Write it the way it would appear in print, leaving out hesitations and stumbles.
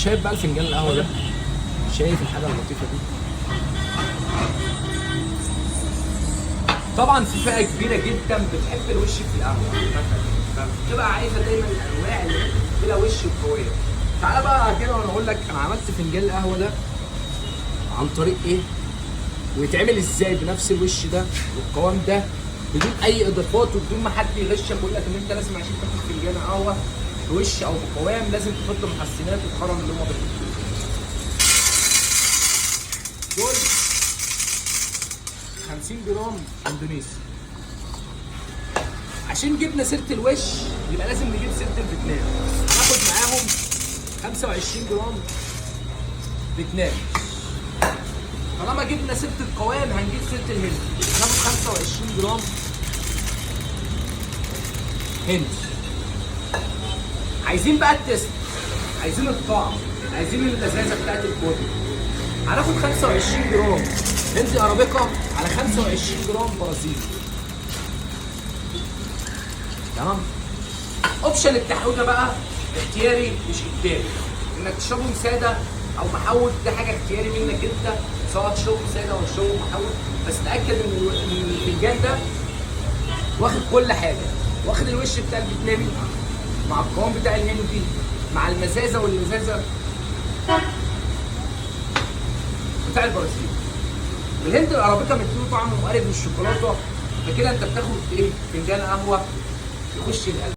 شايف بقى الفنجان القهوه ده؟ شايف الحاجه اللطيفه دي؟ طبعا في فئه كبيره جدا بتحب الوش في القهوه، فبتبقى عايزه دايما الانواع اللي بلا وش قويه. تعالى بقى كده وانا اقول لك انا عملت فنجان القهوه ده عن طريق ايه؟ ويتعمل ازاي بنفس الوش ده والقوام ده بدون اي اضافات وبدون ما حد يغشك ويقول لك ان انت لازم عشان تاخد فنجان قهوه بوش او بقوام لازم تحط محسنات والخرم اللي هم بيحطوه. دول 50 جرام اندونيسي. عشان جبنا سيره الوش يبقى لازم نجيب سيره الفيتنام. هناخد معاهم 25 جرام فيتنام. طالما جبنا سيره القوام هنجيب سيره الهند. هناخد 25 جرام هند. عايزين بقى التست، عايزين الطعم، عايزين اللذاذه بتاعت البودي. هناخد 25 جرام هند ارابيكا على 25 جرام برازيلي. تمام؟ اوبشن التحويجه بقى اختياري مش اجباري. انك تشربهم ساده او محوج ده حاجه اختياري منك انت، سواء تشربهم ساده او تشربهم محوج، بس تاكد ان الفنجان ده واخد كل حاجه، واخد الوش بتاع الفيتنامي مع القوام بتاع الهندي مع المزازه واللذاذه بتاع البرازيل. الهند الارابيكا مديله طعم مقرب من الشوكولاته، فكده انت بتاخد ايه؟ فنجان قهوه يخش القلب.